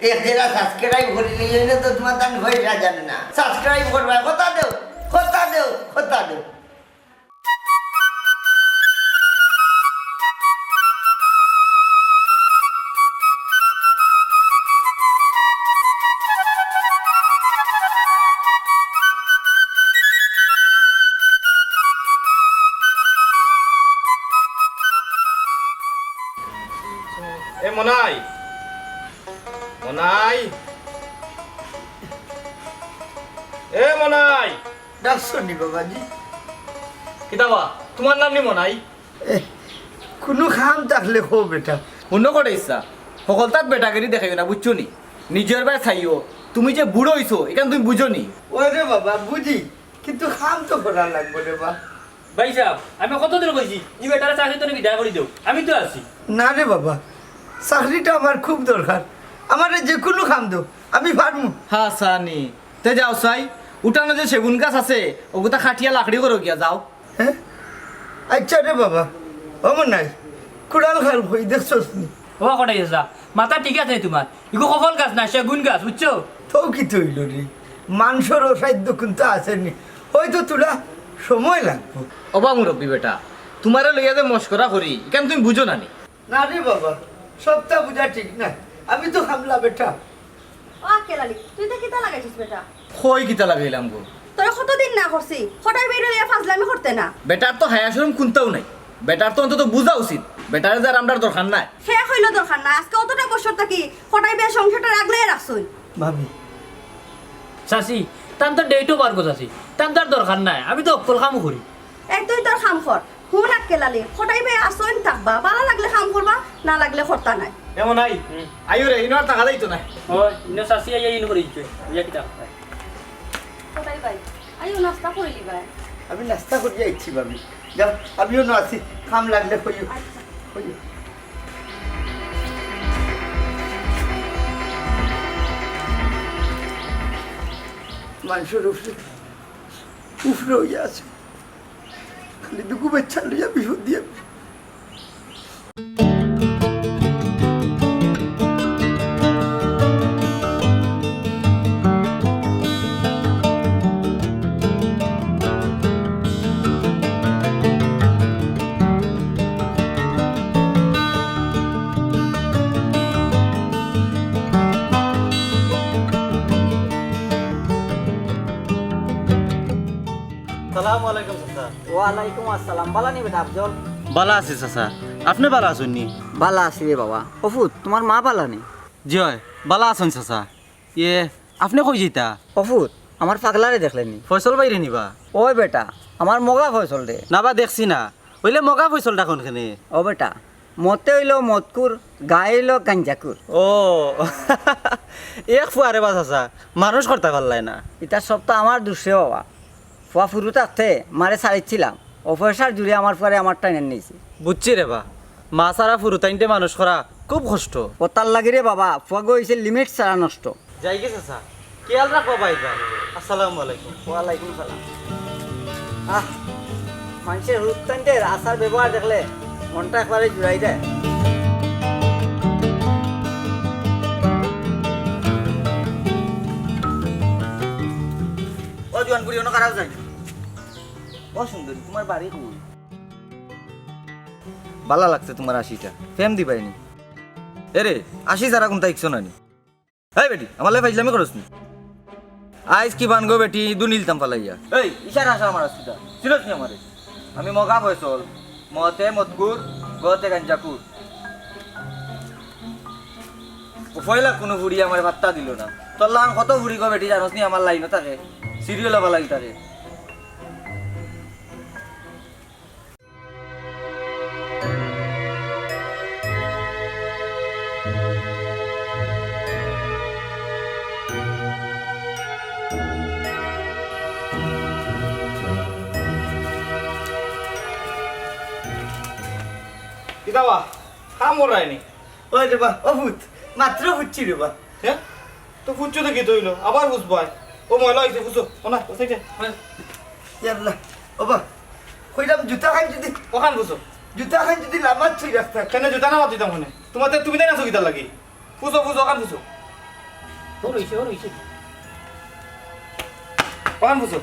एक जरा सब्सक्राइब कर लीजिए ना तो तुम्हारा दान भर जाने ना सब्सक्राइब करवा होता दो ए मोनाई मोनाई ए मोनाई डाक सुनी बाबा जी किताबा তোমার নাম নি মোনাই কোনো খাম থাকলে খো বেটা অন্য করে ইচ্ছা সকল তাত বেটাগিরি দেখাইও না বুঝছো নি নিজের বাই চাইও তুমি যে বুড়ো হইছো এখান তুমি বুঝো নি ওরে বাবা বুঝি কিন্তু খাম তো করা লাগবে রে বা ভাই সাহেব আমি কতদিন কইছি ই বেটারে চাকরি তো বিদায় করে দেও আমি তো আছি না রে বাবা চাকরিটা আমার খুব দরকার আমার যে কোনো খাম দাও আমি পারমু হ্যাঁ সানি তে যাও সাই উঠানো যে সেগুন গাছ আছে ওগুতা খাটিয়া লাকড়ি করো গিয়া যাও হ্যাঁ আচ্ছা রে বাবা অমন নাই কুড়াল খাল হই দেখছস নি ও কটাই আসা মাথা ঠিক আছে তোমার ইগো সফল গাছ না সেগুন গাছ বুঝছো তো কি তৈল রে মাংসর অসাধ্য কিন্তু আসেনি হয়তো তোরা সময় লাগবে অবা মুরব্বী বেটা তোমারে লইয়া যে মস্করা করি এখান তুমি বুঝো না নি না রে বাবা সবটা বুঝা ঠিক না আমি তো খামলা বেটা ও কেলালি তুই তো কিতা লাগাইছিস বেটা কই কিতা লাগাইলাম গো তোরা কতদিন না করছি হঠাৎ বেরিয়ে দিয়া ফাজলামি করতে না বেটার তো হায়াশরম কুনতেও নাই বেটার তো অন্তত বুঝা উচিত বেটারে যার আমরার দরকার নাই সে হইল দরকার না আজকে অতটা বছর থাকি হঠাৎ বিয়ে সংসারটা রাখলে রাখছই ভাবি চাচি তান তো ডেটও বার করছি তান তো আর দরকার নাই আমি তো অকল কামও করি এক তুই তোর খাম কর হুন আর কেলালি হঠাৎ বিয়ে আসইন থাকবা ভালো লাগলে খাম করবা না লাগলে করতা নাই এমন নাই আইও রে ইনার টাকা দাইতো না ও ইনো চাচি আইয়া ইনো করে দিচ্ছে ইয়া কিতা হঠাৎ ভাই আইও নাস্তা করে লিবা আমি নাস্তা করে যাইছি ভাবি যাও আমিও না আছি খাম লাগলে কইও আচ্ছা কইও মানুষের উফরে হইয়া আছে খালি দুঃখ বাচ্চা লইয়া বিপদ দিয়ে আসসালামু আলাইকুম চাচা ওয়ালাইকুম আসসালাম বালা নি বেটা আফজল বালা আছে চাচা আপনি বালা আছেন নি বালা আছি রে বাবা অফুত তোমার মা বালা নি জি হয় বালা আছেন চাচা ইয়ে আপনি কই যেতা অফুত আমার পাগলারে দেখলেন নি ফয়সল বাইরে নিবা ওই বেটা আমার মগা ফয়সল রে না বা দেখছি না ওইলে মগা ফয়সল ডাকুন খানে ও বেটা মতে হইল মতকুর গায়ে হইল গাঞ্জাকুর ও এক ফুয়ারে বা চাচা মানুষ করতে পারলাই না ইতার সপ্তাহ আমার দুষে বাবা ফুয়া ফুরু থাকতে মারে ছাড়িচ্ছিলাম অফেসার জুড়ে আমার ফুয়ারে আমার টাইনে নিয়েছি বুঝছি রে বা মা সারা ফুরুতাইনতে মানুষ করা খুব কষ্ট ওতার লাগি রে বাবা ফুয়া গইছে লিমিট ছাড়া নষ্ট যাই গে চাচা খেয়াল রাখো বাইবা আসসালামু আলাইকুম ওয়ালাইকুম সালাম আহ মানুষের রূপতান্তে আসার ব্যবহার দেখলে মনটা একবারে জুড়াই দেয় ও জোয়ানপুরি অন্য খারাপ যায় ও সুন্দরী তোমার বাড়ি কই ভালো লাগছে তোমার আশিটা ফেম দিবাইনি এরে আশি যারা কোনটা ইকছো নানি এই বেটি আমার লাই ফাইজলামি করছ নি আইস কি বানগো বেটি দুনিলতাম ফালাইয়া এই ইশারা আসা আমার আসিটা চিরত নি আমারে আমি মগা ফয়সল মতে মতকুর গতে গাঞ্জাকুর ও ফয়লা কোনো ফুড়ি আমার পাত্তা দিল না তোর কত ফুড়ি গো বেটি জানোস নি আমার লাইনও থাকে সিরিয়াল হবা লাগি তারে কিতাবা কাম করায়নি ওই রে বা অভূত মাত্র বুঝছি রে বা হ্যাঁ তো ফুচছো তো কি তৈল আবার বুঝবো ও ময়লা হয়েছে বুঝছো ও না ও সাইডে ইয়াল্লা ওবা কইলাম জুতা খাই যদি ওখান বুঝছো জুতা খাই যদি লামাত ছুই রাখতা কেন জুতা না মাতিতাম ওখানে তোমার তুমি তাই না চকিতার লাগি ফুসো ফুসো ওখান ফুসো ওর হইছে কখন বুঝো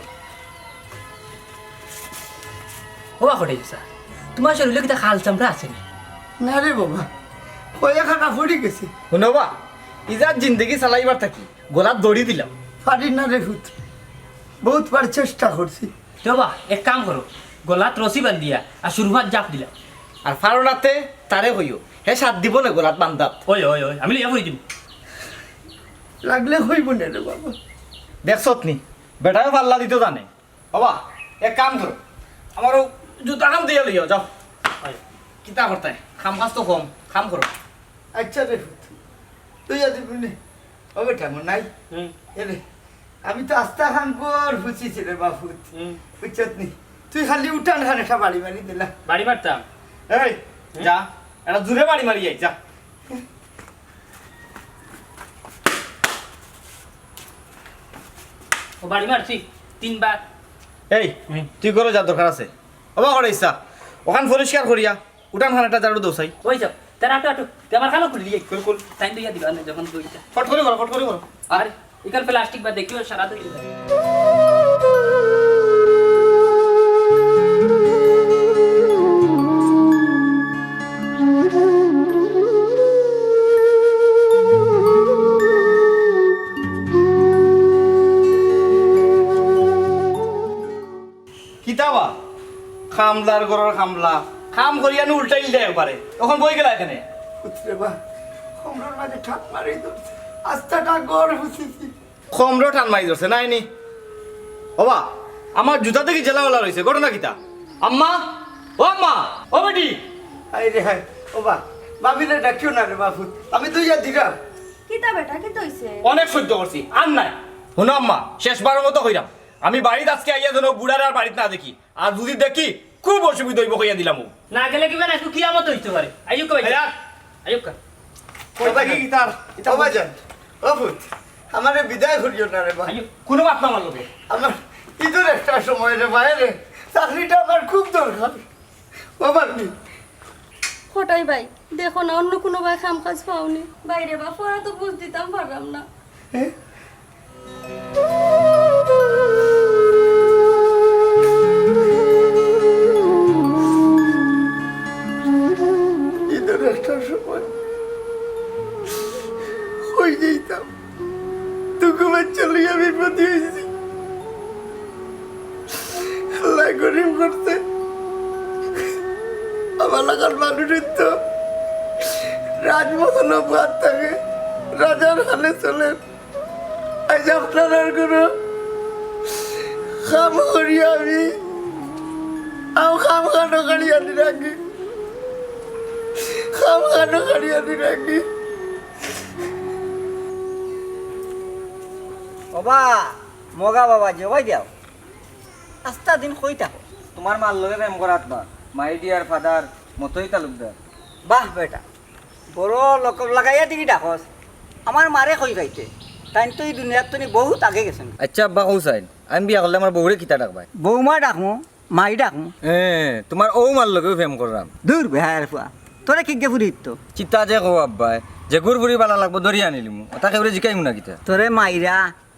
ও হঠাই স্যার তোমার শরীরে কিটা খাল চামড়া আছে নি না রে বাবা কয়ে খানা পড়ে গেছে শুনো বা ইজার জিন্দগি চালাইবার থাকি গোলাপ দড়ি দিলাম পারি না রে ভূত বহুত বার চেষ্টা করছি তো বা এক কাম করো গলাত রসি বান্ধিয়া আর সুরমাত জাপ দিলা আর ফারোনাতে তারে হইও হে সাত দিব না গোলাপ বান্ধাত ওই আমি লিয়া করে দিব লাগলে হইব না রে বাবা দেখছত নি বেটাও পাল্লা দিতে জানে বাবা এক কাম করো আমারও জুতা খাম দিয়ে লইও যাও কিতা করতে খাম কাজ তো কম খাম করো আচ্ছা রে ভূত তুই আদি বুনে ও বেটা মন নাই এরে আমি তো আস্তা খান কর ফুচিছি রে বাপুত বুঝছত নি তুই খালি উঠান খান একটা বাড়ি বাড়ি দিলা বাড়ি মারতাম এই যা এটা জুড়ে বাড়ি মারি যাই যা ও বাড়ি মারছি 3 বার এই তুই করো যা দরকার আছে অবা করে ইচ্ছা ওখান পরিষ্কার করিয়া উঠান খানাটা জারু দোসাই ওই যাও তার আটো আমার খালো খুলি দিয়ে কুল টাইম দিয়া দিবা না যখন দুইটা ফট করে করো আর ইকাল প্লাস্টিক বা দেখিও সারা তো কিতাবা খামলার গরর খামলা খাম করিয়া নি উল্টাইল দেয় একবারে তখন বই গেলা এখানে পুত্রে বা কমরার মাঝে ঠাক মারি ধরছে আস্তাটা গড় ফুচিছি খমরও টান মারি ধরছে নাই নি বাবা আমার জুতা থেকে জেলাওয়ালা রয়েছে ঘটনা কিতা আম্মা ও বেটি আই রে হাই ও বা বাবিলে ডাকিও না রে বাপুত আমি তুই যা দিলাম কিতা বেটা কি তৈছে অনেক সহ্য করছি আর নাই শোনো আম্মা শেষবারের মতো কইরাম আমি বাড়িতে আজকে আইয়া যেন বুড়ার আর বাড়িতে না দেখি আর যদি দেখি খুব অসুবিধা হইব কইয়া দিলাম না গেলে কি না কিয়ামত হইতে পারে আইয়ুক ভাই আইয়ুক কইতা কি কিতার ও বাজান ও ভূত আমারে বিদায় করিও না রে বা আইয়ুক কোনো বাপ না আমার লোকে আমার ঈদের একটা সময় রে বাইরে চাকরিটা আমার খুব দরকার বাবার নি খোটাই ভাই দেখো না অন্য কোনো ভাই কাম কাজ পাওনি বাইরে বা পড়া তো বুঝ দিতাম পারলাম না ঈদের একটা সময় হই যেতাম তুকুমার চলে আমি প্রতি হয়েছি আল্লাহ গরিব করতে আমার লাগার মানুষের তো রাজমহল ভাত থাকে রাজার হালে চলে আজ আপনার আর কোনো খাম করি আমি খাম খানো কাড়ি আনি রাখি খাম খানো কাড়ি আনি রাখি বাবা মগা বাবা জবাই দিয়াও আস্তা দিন কই থাকো তোমার মার লগে প্রেম করাত বা মাই ডিয়ার ফাদার মতই তালুকদার বাহ বেটা বড় লোক লাগাইয়া দিকে ডাকস আমার মারে কই গাইতে তাই তো এই দুনিয়ার তো বহুত আগে গেছেন আচ্ছা আব্বা কৌসাইন আমি বিয়া করলে আমার বউরে কিতা ডাকবাই বৌমা ডাকমু মাই ডাকমু তোমার ও মার লগেও প্রেম করলাম দূর বেহার ফুয়া তোরা কি গে ফুরিত তো চিতা যে কো আব্বাই যে গুড় বুড়ি বালা লাগবো ধরি আনিলিমু তাকে ওরে জিকাইমু না কিতা তোরে মাইরা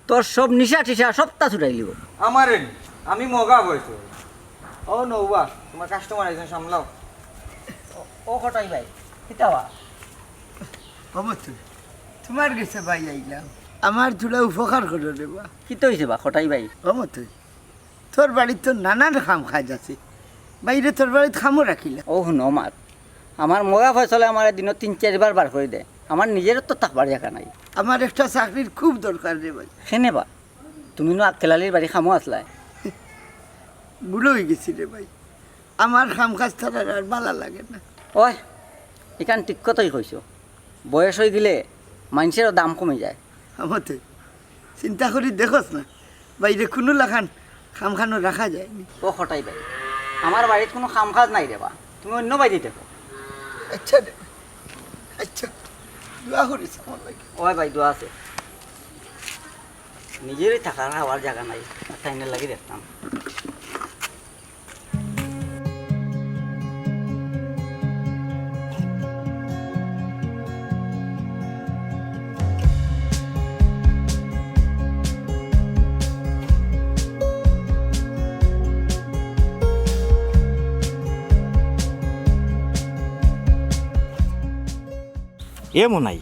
তোর সব নিশা টিশা সবটা ছুটাইলিব আমারে আমি মগা বইছো ও নৌবা তোমার কাস্টমার আইছে সামলাও ও কটাই ভাই কিতাবা অবশ্যই তোমার কাছে ভাই আইলাম আমার চুলা উপকার করে দেবা কি তো হইছে বা কটাই ভাই অমতই তোর বাড়ির তো নানান খাম কাজ আছে বাইরে তোর বাড়িত খামও রাখিলা ও শুন মাত আমার মগা ফয়সলে আমার দিনত 3-4 বার বার করে দেয় আমার নিজের তো থাকবার জায়গা নাই আমার একটা চাকরির খুব দরকার রে ভাই সেনে বা তুমি নো আকেলালির বাড়ি খামো আসলাই বুড়ো হয়ে গেছি রে ভাই আমার খাম কাজ ছাড়া আর ভালো লাগে না ওই এখান ঠিক কথাই কইছ বয়স হয়ে গেলে মানুষেরও দাম কমে যায় আমতে চিন্তা করি দেখোস না বাইরে কোনো লাখান খাম খানো রাখা যায়নি ও হটাই ভাই আমার বাড়িতে কোনো কাম কাজ নাই রে বা তুমি অন্য বাড়ি দেখো আচ্ছা রে আচ্ছা দোয়া করিস আমার লাগে ওই ভাই দোয়া আছে নিজেরই থাকার হওয়ার জায়গা নাই টাইনের লাগি দেখতাম এ মনাই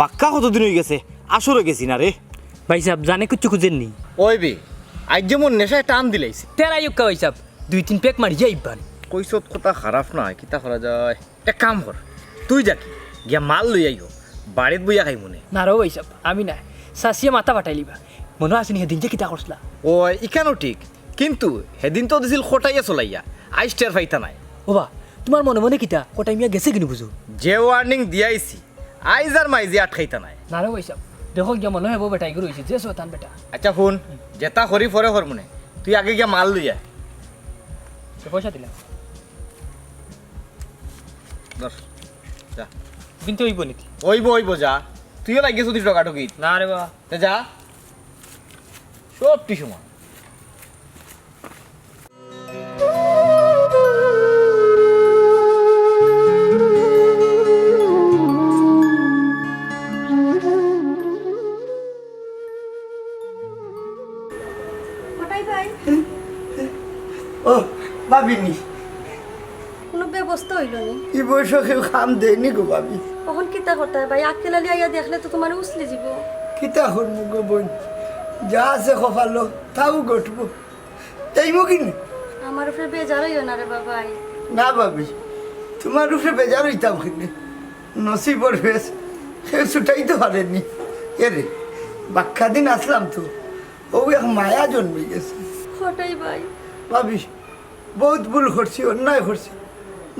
বাক্কা কতদিন হয়ে গেছে আসরে গেছি না রে ভাই সাহেব জানে কিচ্ছু খুঁজেননি ওই বে আজ যেমন নেশায় টান দিলাইছে তেরাই উক্কা ভাই সাহেব 2-3 পেক মারি যাইবান কইসত কথা খারাপ না কিতা করা যায় এক কাম কর তুই যাকি গিয়া মাল লই আইও বাড়িত বইয়া খাই মনে না রো ভাই সাহেব আমি না সাসিয়ে মাথা পাঠাইলিবা মনে আসেনি সেদিন যে কিতা করছলা ওই ইখানো ঠিক কিন্তু সেদিন তো দিছিল খটাইয়া চলাইয়া আইস টের ফাইতা নাই ওবা তোমার মনে মনে কিতা কোটাই মিয়া গেছে কিনি বুঝো যে ওয়ার্নিং দিয়াইছি আইজ আর মাইজি আটকাইতা নাই না রো ভাই সাহেব দেখো গিয়া মনে হবো বেটাই গুলো হয়েছে যে সোতান বেটা আচ্ছা শুন যেটা করি পরে হর মনে তুই আগে গিয়া মাল লইয়া পয়সা দিলাম দশ যা কিন্তু হইব নাকি ওইব যা তুইও লাগিয়েছ তুই টাকা ঢুকি না রে বাবা তা যা সবটি সময় কোটাই ভাই ও ভাবিনি কোনো ব্যবস্থা হইল নি ই বয়সে কেউ খাম দেয়নি গো ভাবি কখন কিতা করতে হয় ভাই আক্কেলালি আইয়া দেখলে তো তোমার উছলে যাব কিতা করবো গো বোন যা আছে কপালো তাও ঘটবো তাইব কি না আমার উপরে বেজার হইও না রে বাবাই না ভাবি তোমার উপরে বেজার হইতাম কিনে নসিবর হয়েছে কেউ ছুটাইতে পারেনি এরে বাক্কা দিন আসলাম তো ও এক মায়া জন্মে গেছে কোটাই ভাই ভাবি বহুত ভুল করছি অন্যায় করছি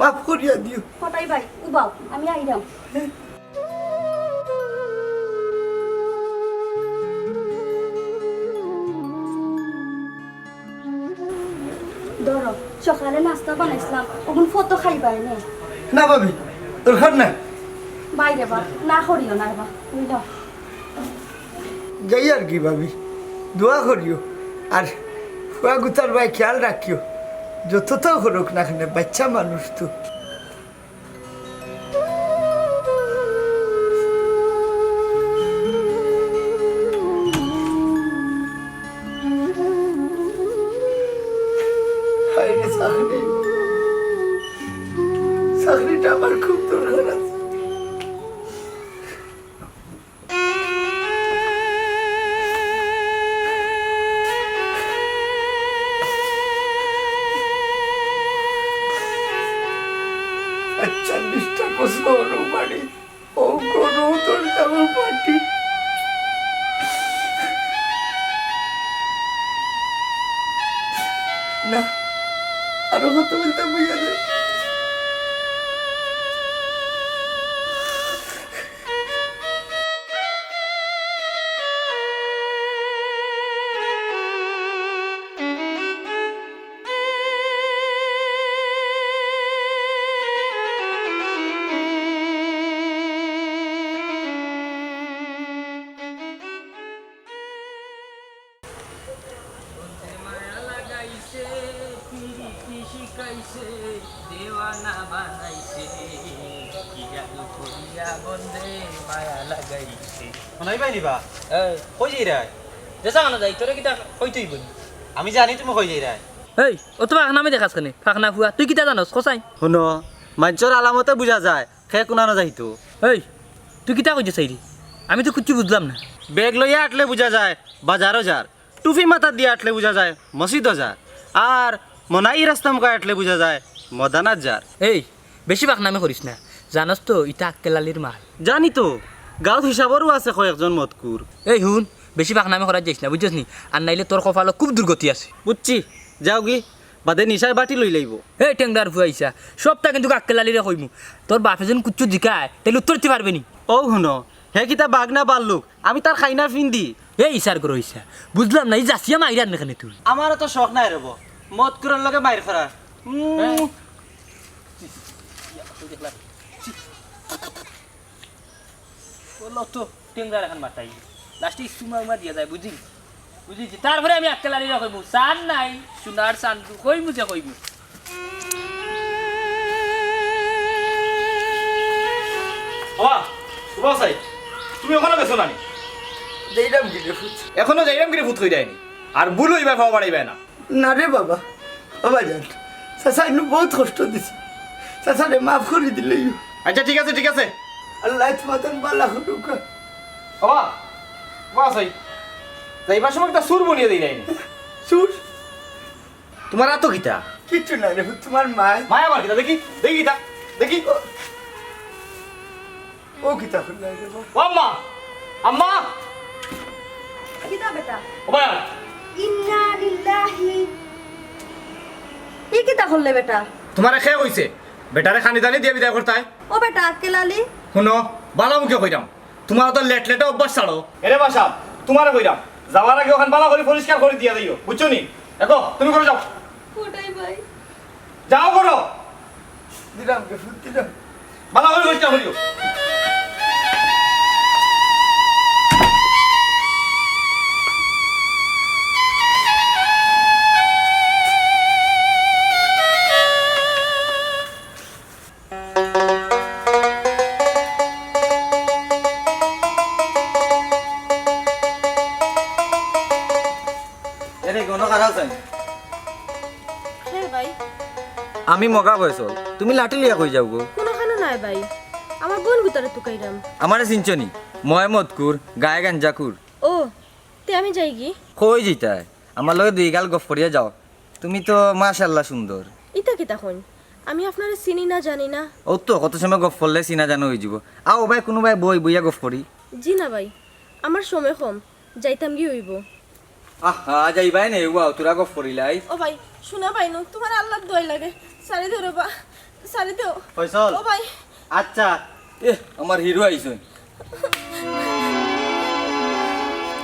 মাফ করিয়া দিও কোটাই ভাই উবাও আমি আইরাম ধরো সকালে নাস্তা বানাইছিলাম ওখান ফটো খাইবাই নে না ভাবি দরকার নাই বাইরে বা না করিও না বা বুঝলো যাই আর কি ভাবি দোয়া করিও আর ফুয়া গুতার ভাই খেয়াল রাখিও যতটাও করুক না কেন বাচ্চা মানুষ তো চাকরিটা আমার খুব দরকার আছে চল্লিশটা বছর বাড়ি ও কোনো তোর তেমন পার্টি না আরো কত বলতে বুঝা যায় শোনাই পাই নিবা কই যাই রায় দেশা কানা যাই তোরে কিতা কইতেই বলি আমি জানি তুমি কই যাই রায় এই ও তো ফাঁকনা আমি দেখাস কেনে ফাঁকনা ফুয়া তুই কিতা জানোস কসাই শুন মাঞ্চর আলামতে বুঝা যায় খে কোনা না যাইতো এই তুই কিতা কইছিস সাইরি আমি তো কিচ্ছু বুঝলাম না বেগ লইয়া আটলে বুঝা যায় বাজারও যার টুপি মাথা দিয়ে আটলে বুঝা যায় মসজিদও যার আর মনাই রাস্তা মুখা আটলে বুঝা যায় মদানাত যার এই বেশি ফাঁকনামি করিস না জানোস তো ইটা আক্কেলালির মাল জানি তো গাঁত হিসাবরও আছে কয়েকজন মতকুর এই হুন বেশি ফাঁকনামি করা যাইস না বুঝছিস নি আর নাইলে তোর কপালে খুব দুর্গতি আছে বুঝছি যাও গি বাদে নিশায় বাটি লই লাইব এই টেংদার ফুয়াইছা সবটা কিন্তু আক্কেলালিরে কইমু তোর বাপে যেন কুচ্ছু জিকায় তাইলে উত্তর দিতে পারবে নি ও শুন হে কিতা বাগনা বাল্লুক আমি তার খাইনা ফিন্দি এই ইসার করে হইছা বুঝলাম না এই যাচিয়া মাইরার নেখানে তুই আমারও তো শখ নাই রব মত কুরের লগে মাইর ফেরার বললো তো টেংদার এখন মাতাই লাস্টে সুমা উমা দিয়া যায় বুঝি বুঝিছি তারপরে আমি আক্কেলালিরে কইমু সান নাই সোনার সান কইমু যে কইমু তুমি ওখানে গেছো না যাইরাম গিলে ফুট এখনো যাইরাম করে ফুট হয়ে যায়নি আর ভুল হইবা খাওয়া বাড়াইবে না না রে বাবা বাবা যান চাচা ইনু বহুত কষ্ট দিছি চাচা রে মাফ করে দিলে আচ্ছা ঠিক আছে আল্লাহ তোমাদের বালা হুটুক বাবা বাস ভাই যাইবার সময় একটা সুর বনিয়ে দিই নাই সুর তোমার এত কিতা কিচ্ছু নাই রে তোমার মায় মায়া আমার কিতা দেখি দেখি কিতা দেখি ও কিতা খুললাই রে বাবা ও আম্মা আম্মা কিতা বেটা ও ভাই ইন্না লিল্লাহি কিতা করলে বেটা তোমার খেয়ে কইছে বেটারে খানি দানি দিয়ে বিদায় করতে হয় ও বেটা আক্কেল আলী শুনো বালা মুখে কইরাম তোমার তো লেট লেটে অভ্যাস ছাড়ো এরে বাসা তোমারে কইরাম যাওয়ার আগে ওখান বালা করে পরিষ্কার করে দিয়া দিও বুঝছো নি দেখো তুমি করে যাও কোটাই ভাই যাও করো দিলাম কে ফুট দিলাম বালা করে পরিষ্কার করিও এরে কোনো খারাপ চাই হ্যাঁ ভাই আমি মগা বয়স তুমি লাঠি লিয়া কই যাও গো কোনোখানো নাই ভাই আমার বোন গুতারে তুকাইরাম আমারে চিনছনি মহম্মদকুর গায়ে গাঞ্জাকুর ও তে আমি যাই কি কই জিতায় আমার লগে দুই গাল গফ করিয়া যাও তুমি তো মাশাআল্লাহ সুন্দর ইতা কি তখন আমি আপনারে চিনি না জানি না ও তো কত সময় গফ করলে চিনা জানো হয়ে যাব আও ভাই কোনোবাই বই বইয়া গফ করি জি না ভাই আমার সময় কম যাইতাম কি হইব আহা যাইবাই নাই ওয়াও তোরা গফ করিলাই ও ভাই শোনা ভাই নো তোমার আল্লাহ দয় লাগে সারি ধরো বা সারি দেও ফয়সাল ও ভাই আচ্ছা আমার হিরো আইছন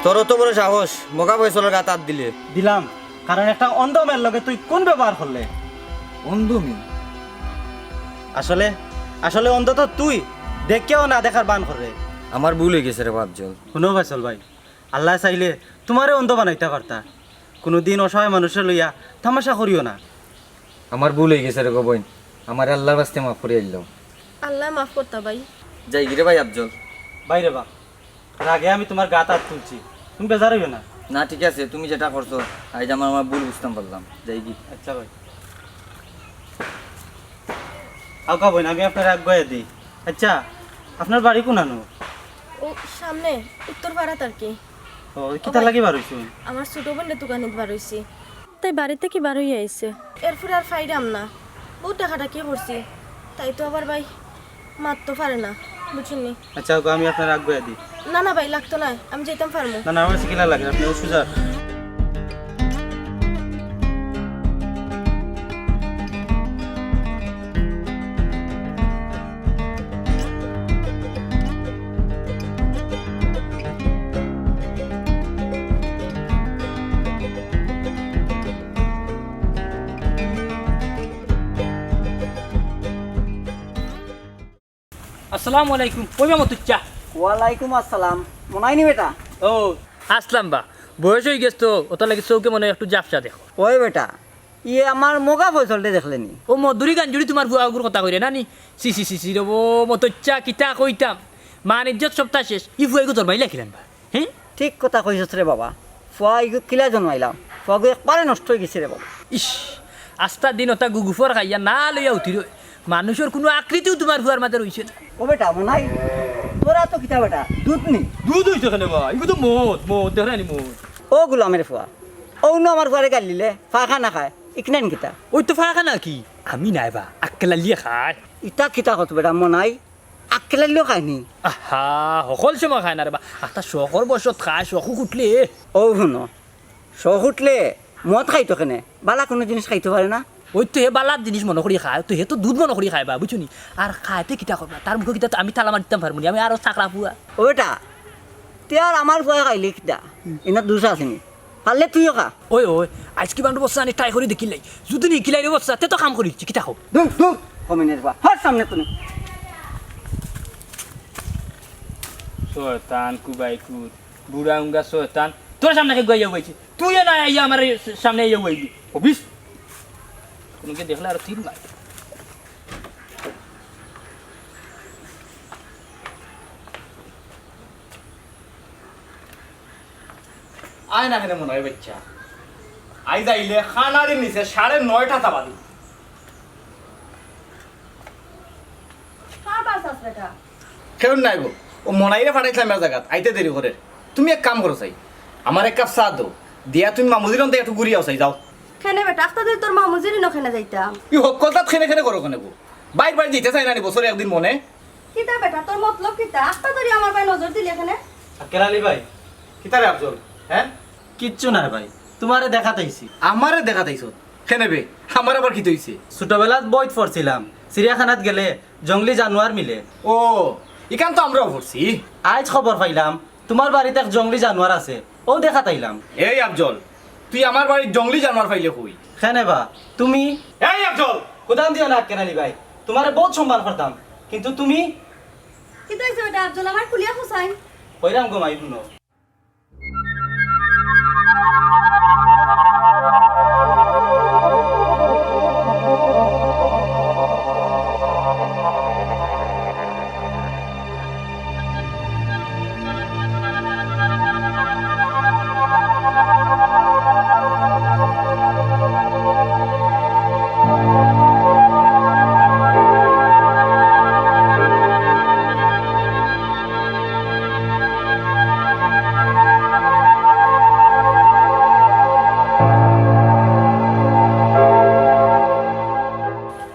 তোর তো বড় সাহস মগা ফয়সালের গাত হাত দিলে দিলাম কারণ একটা অন্ধ মেয়ের লগে তুই কোন ব্যবহার করলে অন্ধমি আসলে আসলে অন্ধ তো তুই দেখেও না দেখার বান করে আমার ভুল হয়ে গেছে রে বাপজল শুনো ফয়সল ভাই আল্লাহ চাইলে তোমারে অন্ধ বানাইতে পারতা কোনোদিন অসহায় মানুষের লইয়া তামাশা করিও না আমার ভুল হয়ে গেছে রে গো বইন আমার আল্লাহর বাস্তে মাফ করে আইলো আল্লাহ মাফ করতা ভাই যাই গিরে ভাই আফজল বাইরে বা আগে আমি তোমার গাত হাত তুলছি তুমি বেজার হইবে না না ঠিক আছে তুমি যেটা করছো আজ আমার ভুল বুঝতাম পারলাম যাই কি আচ্ছা ভাই আউকা বইন আমি আপনার এক গয়ে দিই আচ্ছা আপনার বাড়ি কোনানো ও সামনে উত্তর পাড়াত আর কি ও কিতা লাগি বার হইছো আমার ছোট বোনের দোকানে বার হইছি তাই বাড়িতে কি বার হইয়া আইছে এরপরে আর ফাইরাম না বহুত টাকাটা কি করছি তাই তো আবার ভাই মাত তো পারে না বুঝুননি আচ্ছা আউকা আমি আপনার এক গয়ে দিই না না ভাই লাগতো না আমি যেতাম পারবো না না আমার সিকিলা লাগে আপনি সুজার আসসালামু আলাইকুম ওই মামা তুচ্চা ওয়ালাইকুম আসসালাম মনাই নি বেটা ও আসলাম বা বয়স হয়ে গেছ তো ওটা লাগে চৌকে মনে হয় একটু জাপসা দেখো ওই বেটা ইয়ে আমার মগা ফয়সলতে দেখলেনি ও মধুরী গাঞ্জুরি তোমার বুয়াগুর কথা কইরে নানি সি সি সি সি রব মতচ্চা কিতা কইতাম মান ইজ্জত সপ্তাহ শেষ ই বুয়াইগো তোর ভাই লাখিলেন বা হ্যাঁ ঠিক কথা কইছস রে বাবা ফুয়া ইগো কিলা জন্মাইলাম ফুয়াগো একবারে নষ্ট হয়ে গেছে রে বাবা ইস আস্তা দিন ওটা গুগুফর খাইয়া না লইয়া উঠি রে মানুষের কোনো আকৃতিও তোমার বুয়ার মাঝে রইছে না ও বেটা মনাই তোরা তো কিতা বেটা দুধ নি দুধ হইছে কেন বা ইগো তো মদ মদ দেখো নানি মদ ও গুলামের ফুয়া ও ন আমার ফুয়ারে গাল দিলে ফা খানা খায় ইকনেন কিতা ওই তো ফাঁকা নাকি আমি নাই বা আক্কেলা লিয়ে খায় ইতা কিতা কত বেটা মনাই আক্কেলালিও খায়নি আহা সকল সময় খায় না রে বা আটা শখর বয়সত খায় শখু উঠলে ও শুনো শখ উঠলে মদ খাইতো কেনে বালা কোনো জিনিস খাইতে পারে না ওই তো হে বালার জিনিস মনে করি খায় তো হে তো দুধ মনে করি খায় বা বুঝছো নি আর খাইতে কিতা করবা তার মুখে কিতা আমি তালা মারতাম পারবো আমি আরো চাকরা পুয়া ও বেটা তে আর আমার ফুয়া খাইলি কিতা এনা দুসা আসেনি পারলে তুইও খা ওই ওই আজকে বান্ডু বস্তা আনি ট্রাই করে দেখিলাই যদি নিকিলাই রে বস্তা তে তো কাম করিছি কিতা খাও ধুর ধুর কমিনের বা হার সামনে তুমি শয়তান কুবাই কুর বুড়া উঙ্গা শয়তান তোর সামনে কে গইয়া হইছে তুই না আইয়া আমার সামনে আইয়া হইবি অবিস কোনকে দেখলে আর তিন মার আয় না কেন মনে হয় বাচ্চা আই যাইলে খানারির নিচে 9:30 তাবাদি কার পাস আছে বেটা কেমন নাই গো ও মনাইরে ফাটাইছিলাম এক জায়গাত আইতে দেরি করে তুমি এক কাম করো চাই আমার এক কাপ চা দো দিয়া তুমি মামুজির অন্তে একটু ঘুরিয়াও চাই যাও খেনে বেটা আস্তা তুই তোর মামুজিরই নখানে যাইতাম ই হোক কলকাত খেনে খেনে করো কেন গো বাইর বাড়ি যেতে চাই না নি বছরে একদিন মনে কিতা বেটা তোর মতলব কিতা আস্তা ধরি আমার ভাই নজর দিলি এখানে কেরালি ভাই কিতারে আফজল হ্যাঁ কিচ্ছু না ভাই তোমারে দেখাতেইছি আমারে দেখা তাইছ খেনে বে আমার আবার কি তৈছে ছোটবেলাত বইত পড়ছিলাম চিড়িয়াখানাত গেলে জঙ্গলি জানোয়ার মিলে ও ইকান তো আমরাও পড়ছি আজ খবর পাইলাম তোমার বাড়িতে এক জঙ্গলি জানোয়ার আছে ও দেখা তাইলাম এই আফজল তুই আমার বাড়ির জঙ্গলি জানোয়ার পাইলে কই কেনে বা তুমি এই আফজল কোদাম দিও না কেরালি ভাই তোমারে বহুত সম্মান করতাম কিন্তু তুমি কিতা হইছে বেটা আফজল আমার কুলিয়া খুসাই হইরাম ঘুমাই শুনো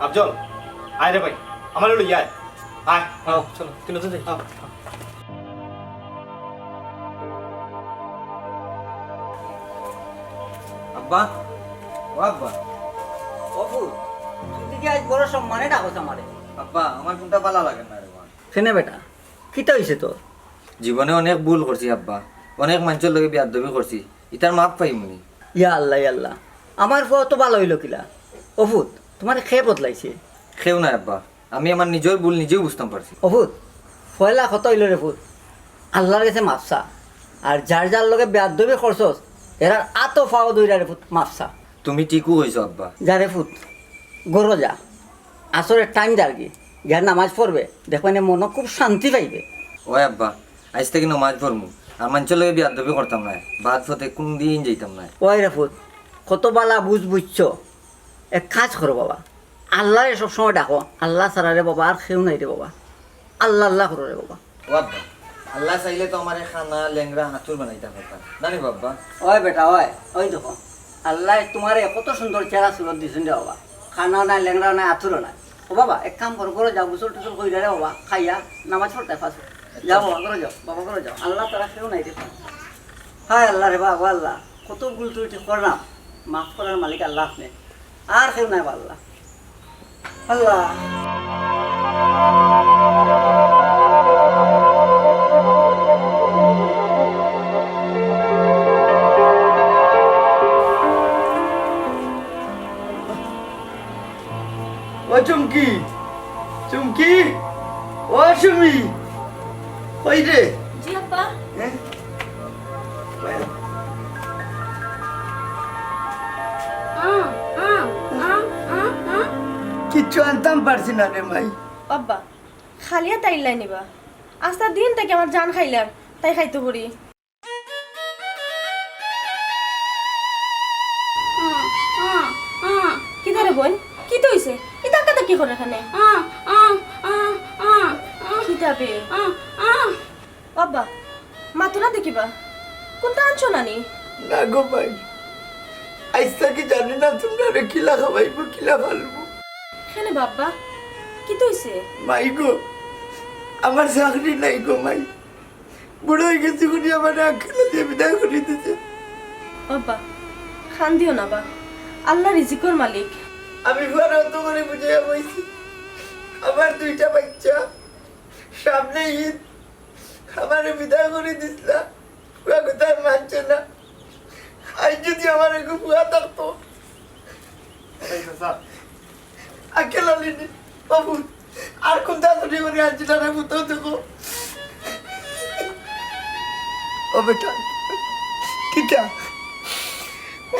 আফজল আয় রে ভাই আমার লই আয় আয় আও চলো তুই নতুন যাই আব্বা ও আব্বা অপুর তুই দিকে আজ বড় সম্মানে ডাকছ আমারে আব্বা আমার কোনটা ভালো লাগে না রে মা কেনে বেটা কিতা হইছে তোর জীবনে অনেক ভুল করছি আব্বা অনেক মানুষের লগে বিয়াদবি করছি ইতার মাপ পাইমনি ইয়া আল্লাহ আমার পর তো ভালো হইল কিলা অপুত তোমার খেয়ে বদলাইছে খেও না আব্বা আমি আমার নিজের ভুল নিজেও বুঝতাম পারছি অভূত পয়লা কত হইল রে ভূত আল্লাহর কাছে মাপসা আর যার যার লগে বেয়াদবি করছস এরা আতো ফাও দইরা রে ভূত মাপসা তুমি ঠিকও হয়েছো আব্বা যা রে ভূত গরো যা আসরে টাইম যার কি জ্ঞান নামাজ পড়বে দেখবেন মন খুব শান্তি পাইবে ওই আব্বা আজ থেকে নমাজ পড়মু আর মানুষের লগে বিয়াদবি করতাম না বাদ ফতে কোন দিন যাইতাম না ওই রে ভূত কত বালা বুঝছ এক কাজ করো বাবা আল্লাহ সব সময় ডাকো আল্লাহ ছাড়া রে বাবা আর কেউ নাই রে বাবা আল্লাহ করো রে বাবা ও আব্বা আল্লাহ চাইলে তো আমার খানা ল্যাংরা হাতুর বানাইতাম পারতাম জানি বাব্বা ওই বেটা ওই দেখো আল্লাহ তোমার কত সুন্দর চেহারা সুরত দিয়েছেন রে বাবা খানা নাই ল্যাংড়া নাই আথুরও নাই ও বাবা এক কাম করো করো যাও গুসল টুসল করি রে বাবা খাইয়া নামাজ পড়তে ফাঁসো যাও বাবা করো যাও বাবা করো যাও আল্লাহ তারা কেউ নাই রে হায় আল্লাহ রে বাবা আল্লাহ কত ভুল ত্রুটি করলাম মাফ করার মালিক আল্লাহ আপনি আর কেউ নাই বা আল্লাহ আল্লাহ ও চুমকি চুমকি ও সুমি কই রে জি আব্বা হ্যাঁ কিচ্ছু আনতাম পারছি না রে মাই আব্বা খালিয়া তাইলাই নিবা আস্তা দিন থেকে আমার জান খাইলাম তাই খাইতে পারি কি ধরে বোন কি তো হইছে এটা কাটা কি করে এখানে কি যাবে আব্বা মাতো না দেখিবা কোনটা আনছো নানি না গো ভাই আইসা কি জানি না তোমরা রে কিলা খাবাইবো কিলা ফালবো কেন বাবা কি তো হইছে মাই গো আমার চাকরি নাই গো মাই বুড়ো হয়ে গেছি গুনি আমার আঁকলে দিয়ে বিদায় করে দিতেছে বাবা খান দিও না বা আল্লাহ রিজিকর মালিক আমি ঘরে অত করে বুঝে বইছি আমার দুইটা বাচ্চা সামনে ঈদ আমার বিদায় করে দিছিলা পুরা কোথায় মানছে না আজ যদি আমার একটু পুয়া থাকতো আকেলা লিনি বাবু আর কোন দাদুরি করে আনছি না বুতো দেখো ও বেটা কিটা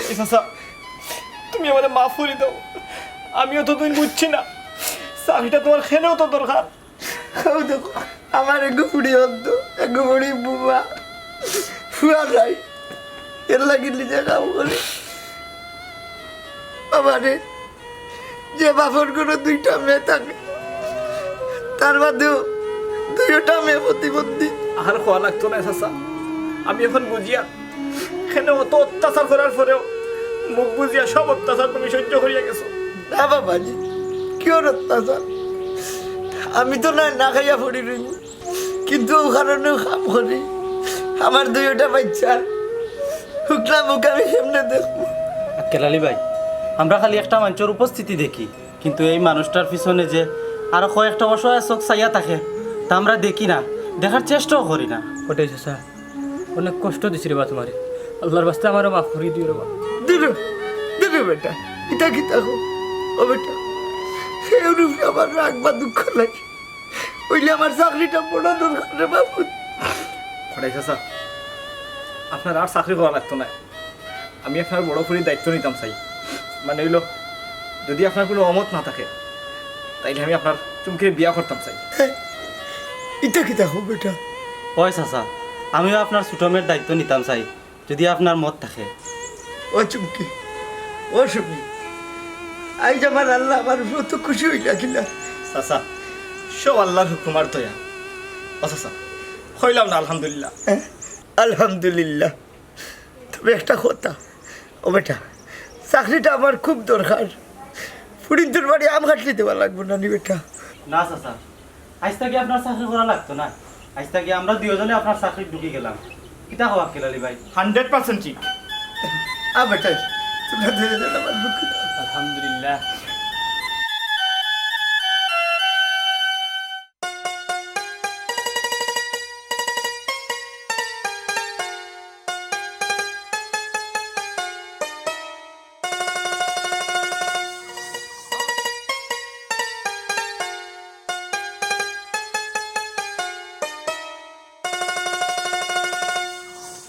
চাচা তুমি আমাদের মাফ করে দাও আমিও তো তুমি বুঝছি না চাকরিটা তোমার খেলেও তো দরকার ও দেখো আমার একটু ফুড়ি হতো একটু ফুড়ি বুবা ফুয়া নাই এর লাগি নিজে কাম করে বাবারে যে বাপর কোনো দুইটা মেয়ে থাকে তার মধ্যেও দুইটা মেয়ে প্রতিবন্ধী। আর খোয়া লাগতো না চাচা, আমি এখন বুঝিয়া এখানে অত অত্যাচার করার পরেও মুখ বুঝিয়া সব অত্যাচার তুমি সহ্য করিয়া গেছো। না বাবাজি, কি ওর অত্যাচার? আমি তো না খাইয়া পড়ি রইব, কিন্তু ও কারণেও কাম করি। আমার দুইটা বাচ্চার হুকলা মুখ আমি কেমনে দেখবো? আক্কেল আলী ভাই, আমরা খালি একটা মানুষের উপস্থিতি দেখি, কিন্তু এই মানুষটার পিছনে যে আরো কয়েকটা অসহায় চোখ চাইয়া থাকে তা আমরা দেখি না, দেখার চেষ্টাও করি না। ওটাই চাচা, অনেক কষ্ট দিছি রে বা তোমারে, আল্লাহর বাস্তে আমারও মাফ করি দিও রে বা। দিল দিল বেটা, এটা কি থাকো ও বেটা, সেই রূপে আমার রাগ বা দুঃখ লাগে। ওইলে আমার চাকরিটা বড় দরকার রে বাবু। খোদাই চাচা, আপনার আর চাকরি করা লাগতো না, আমি আপনার বড় ফুরির দায়িত্ব নিতাম চাই। মানে হইল যদি আপনার কোনো অমত না থাকে তাইলে আমি আপনার চুমকির বিয়া করতাম চাই। এটা কি থাকো বেটা? ওই চাচা, আমিও আপনার ছোট মেয়ের দায়িত্ব নিতাম চাই, যদি আপনার মত থাকে। ও চুমকি, ও সুমি, আজ আমার আল্লাহ আমার উপর তো খুশি হইলা কিনা? চাচা, সব আল্লাহর হুকুমার দয়া। ও চাচা, হইলাম না আলহামদুলিল্লাহ। আলহামদুলিল্লাহ। তবে একটা কথা ও বেটা, চাকরিটা আমার খুব দরকার। ফুরিন্তুর বাড়ি আম কাটলি দেওয়া লাগবো না নি বেটা? না চাচা, আজ থেকে আপনার চাকরি করা লাগতো না, আজ থেকে আমরা দুজনে আপনার চাকরি ঢুকে গেলাম। কিতা হওয়া আক্কেল আলী ভাই? 100% ঠিক। বেটা, তোমরা দুজন আমার বুকে দাও। আলহামদুলিল্লাহ।